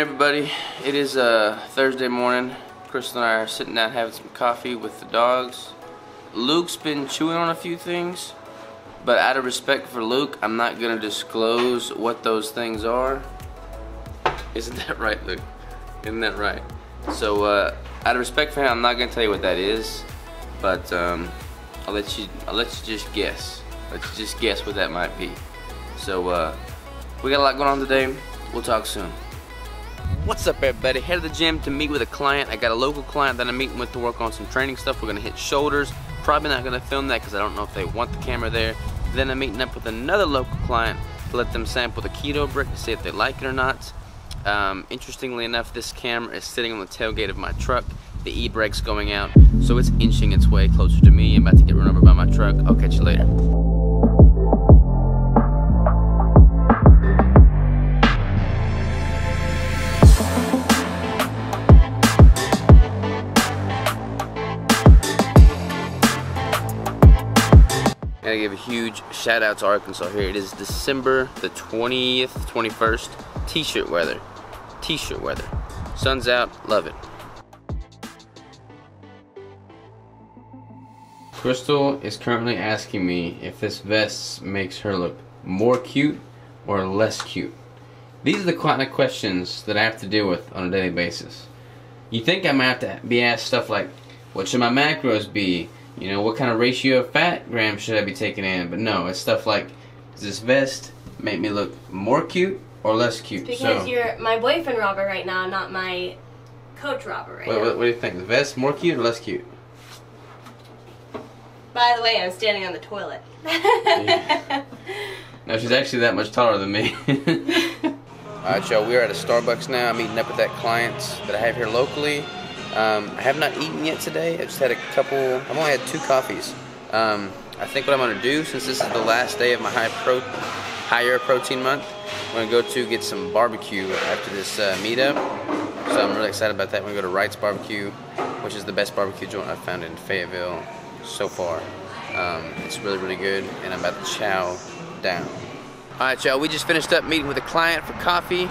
everybody. It is Thursday morning. Crystal and I are sitting down having some coffee with the dogs. Luke's been chewing on a few things, but out of respect for Luke, I'm not gonna disclose what those things are. Isn't that right, Luke? Isn't that right? So out of respect for him, I'm not gonna tell you what that is, but I'll let you just guess. Let's just guess what that might be. So we got a lot going on today. We'll talk soon. What's up, everybody? Head to the gym to meet with a client. I got a local client that I'm meeting with to work on some training stuff. We're gonna hit shoulders. Probably not gonna film that because I don't know if they want the camera there. Then I'm meeting up with another local client to let them sample the keto brick to see if they like it or not. Interestingly enough, this camera is sitting on the tailgate of my truck. The e-brake's going out, so it's inching its way closer to me. I'm about to get run over by my truck. I'll catch you later. Gotta give a huge shout out to Arkansas here. It is December the 20th, 21st. T-shirt weather. T-shirt weather. Sun's out, love it. Crystal is currently asking me if this vest makes her look more cute or less cute. These are the kind of questions that I have to deal with on a daily basis. You think I might have to be asked stuff like, what should my macros be? You know, what kind of ratio of fat grams should I be taking in? But no, it's stuff like, does this vest make me look more cute or less cute? It's because you're my boyfriend Robert right now, not my coach Robert right now. What do you think? The vest more cute or less cute? By the way, I'm standing on the toilet. Yeah. No, she's actually that much taller than me. Alright, y'all, we're at a Starbucks now. I'm meeting up with that client that I have here locally. I have not eaten yet today. I just had a couple, I've only had 2 coffees. I think what I'm going to do, since this is the last day of my higher protein month, I'm going to go to get some barbecue after this meetup. So I'm really excited about that. We're going to go to Wright's Barbecue, which is the best barbecue joint I've found in Fayetteville so far. It's really, really good, and I'm about to chow down. Alright, y'all, we just finished up meeting with a client for coffee.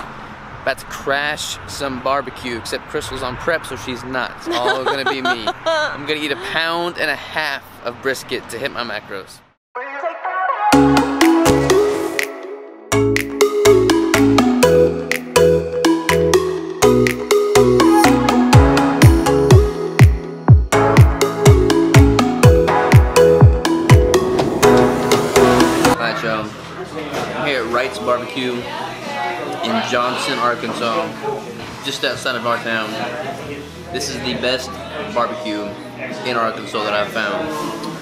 About to crash some barbecue, except Crystal's on prep, so she's not. It's all gonna be me. I'm gonna eat 1.5 pounds of brisket to hit my macros. Alright, y'all. I'm here at Wright's Barbecue in Johnson, Arkansas, just outside of our town. This is the best barbecue in Arkansas that I've found.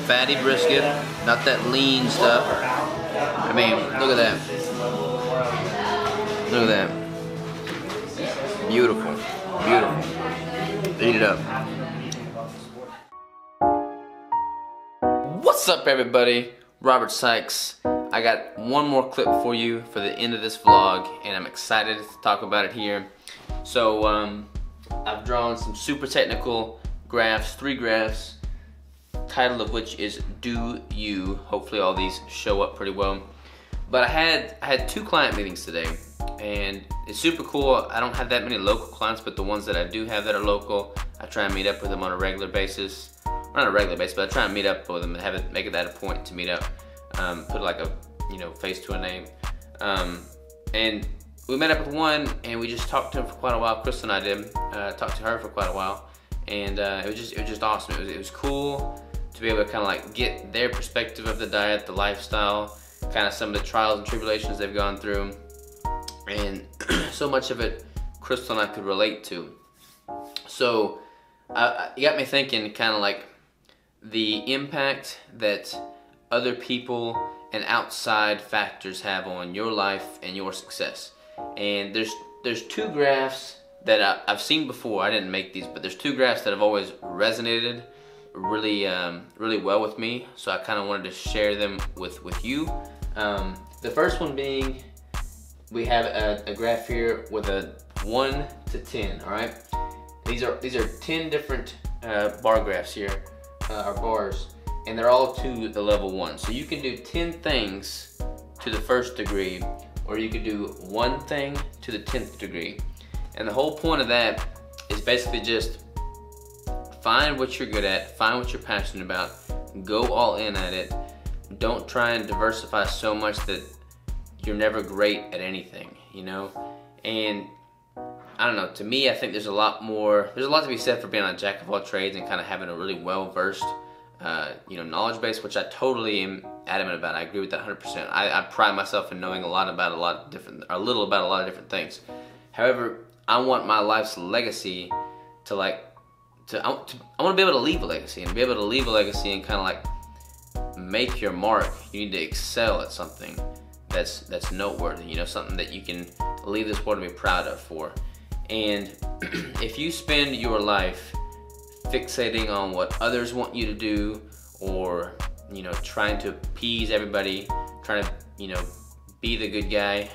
Fatty brisket, not that lean stuff. I mean, look at that. Look at that. Beautiful, beautiful. Eat it up. What's up, everybody? Robert Sykes. I got one more clip for you for the end of this vlog, and I'm excited to talk about it here. So I've drawn some super technical graphs, 3 graphs, title of which is Do You. Hopefully all these show up pretty well. But I had 2 client meetings today, and it's super cool. I don't have that many local clients, but the ones that I do have that are local, I try and meet up with them on a regular basis. Not a regular basis, but I try and meet up with them and make it that a point to meet up. Put like a face to a name, and we met up with one, and we just talked to him for quite a while. Chris and I did talk to her for quite a while, and it was just awesome. It was cool to be able to kind of like get their perspective of the diet, the lifestyle, kind of some of the trials and tribulations they've gone through, and so much of it Crystal and I could relate to. So it got me thinking, kind of like the impact that other people and outside factors have on your life and your success. And there's 2 graphs that I've seen before. I didn't make these, but there's 2 graphs that have always resonated really really well with me. So I kind of wanted to share them with you. The first one being, we have a graph here with a 1 to 10. All right, these are 10 different bar graphs here, or bars. And they're all to the level 1. So you can do 10 things to the 1st degree, or you could do 1 thing to the 10th degree. And the whole point of that is basically just find what you're good at, find what you're passionate about, go all in at it. Don't try and diversify so much that you're never great at anything, you know? And I don't know, to me, I think there's a lot to be said for being a jack of all trades and kind of having a really well-versed, knowledge base, which I totally am adamant about. I agree with that 100%. I pride myself in knowing a little about a lot of different things. However, I want my life's legacy I want to be able to leave a legacy, and be able to leave a legacy and kind of like make your mark. You need to excel at something that's noteworthy, you know, something that you can leave this world to be proud of for. And if you spend your life fixating on what others want you to do, or, you know, trying to appease everybody, trying to, you know, be the good guy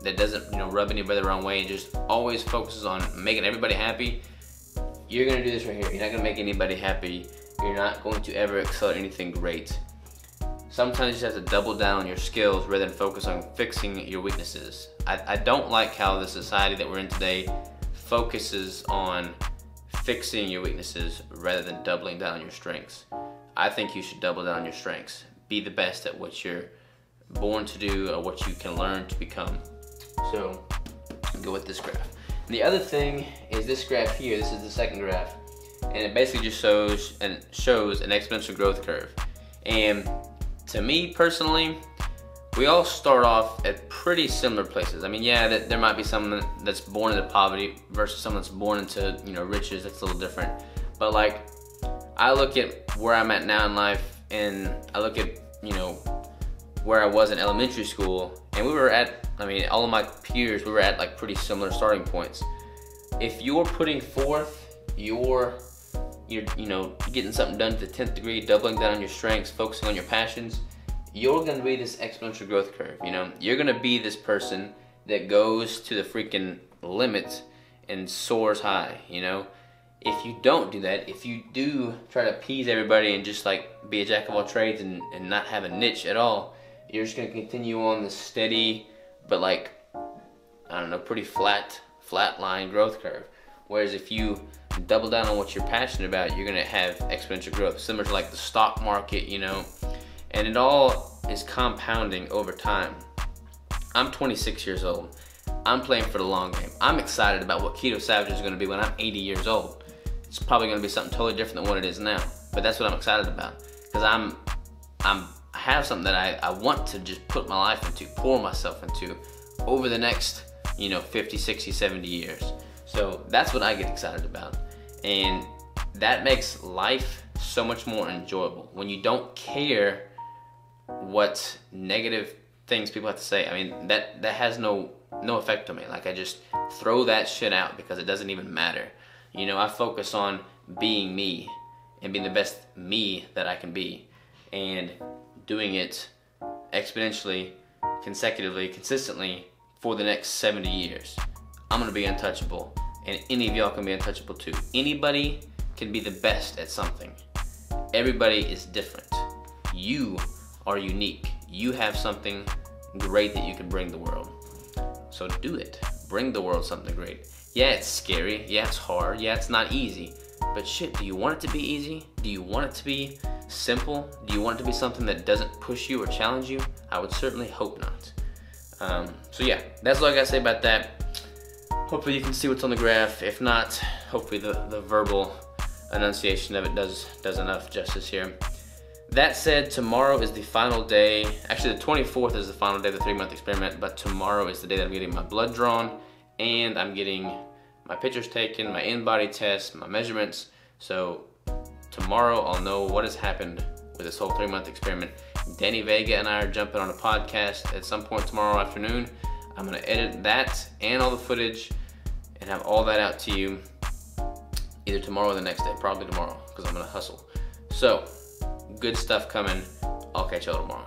that doesn't, you know, rub anybody the wrong way, and just always focuses on making everybody happy, you're gonna do this right here. You're not gonna make anybody happy. You're not going to ever excel at anything great. Sometimes you just have to double down on your skills rather than focus on fixing your weaknesses. I don't like how the society that we're in today focuses on fixing your weaknesses rather than doubling down on your strengths. I think you should double down on your strengths. Be the best at what you're born to do or what you can learn to become. So, go with this graph. And the other thing is this graph here. This is the second graph. And it basically just shows an exponential growth curve. And to me personally, we all start off at pretty similar places. I mean, yeah, there might be someone that's born into poverty versus someone that's born into, you know, riches. That's a little different. But like, I look at where I'm at now in life, and I look at, you know, where I was in elementary school, and we were at, I mean, all of my peers, we were at like pretty similar starting points. If you're putting forth you're you know, getting something done to the 10th degree, doubling down on your strengths, focusing on your passions, you're gonna be this exponential growth curve, you know? You're gonna be this person that goes to the freaking limit and soars high, you know? If you don't do that, if you do try to appease everybody and just like be a jack of all trades and not have a niche at all, you're just gonna continue on the steady, but like, I don't know, pretty flat line growth curve. Whereas if you double down on what you're passionate about, you're gonna have exponential growth, similar to like the stock market, you know? And it all is compounding over time. I'm 26 years old. I'm playing for the long game. I'm excited about what Keto Savage is gonna be when I'm 80 years old. It's probably gonna be something totally different than what it is now. But that's what I'm excited about. Because I have something that I want to just put my life into, pour myself into over the next, you know, 50, 60, 70 years. So that's what I get excited about. And that makes life so much more enjoyable. When you don't care what negative things people have to say, I mean, that has no effect on me. Like, I just throw that shit out because it doesn't even matter. You know, I focus on being me and being the best me that I can be, and doing it exponentially, consecutively, consistently for the next 70 years. I'm gonna be untouchable, and any of y'all can be untouchable too. Anybody can be the best at something. Everybody is different. You are unique. You have something great that you can bring the world. So do it. Bring the world something great. Yeah, it's scary. Yeah, it's hard. Yeah, it's not easy. But shit, do you want it to be easy? Do you want it to be simple? Do you want it to be something that doesn't push you or challenge you? I would certainly hope not. So yeah, that's all I gotta say about that. Hopefully you can see what's on the graph. If not, hopefully the verbal enunciation of it does enough justice here. That said, tomorrow is the final day. Actually, the 24th is the final day of the 3-month experiment, but tomorrow is the day that I'm getting my blood drawn, and I'm getting my pictures taken, my in-body test, my measurements. So tomorrow I'll know what has happened with this whole 3-month experiment. Danny Vega and I are jumping on a podcast at some point tomorrow afternoon. I'm gonna edit that and all the footage and have all that out to you either tomorrow or the next day, probably tomorrow, because I'm gonna hustle. So, good stuff coming. I'll catch y'all tomorrow.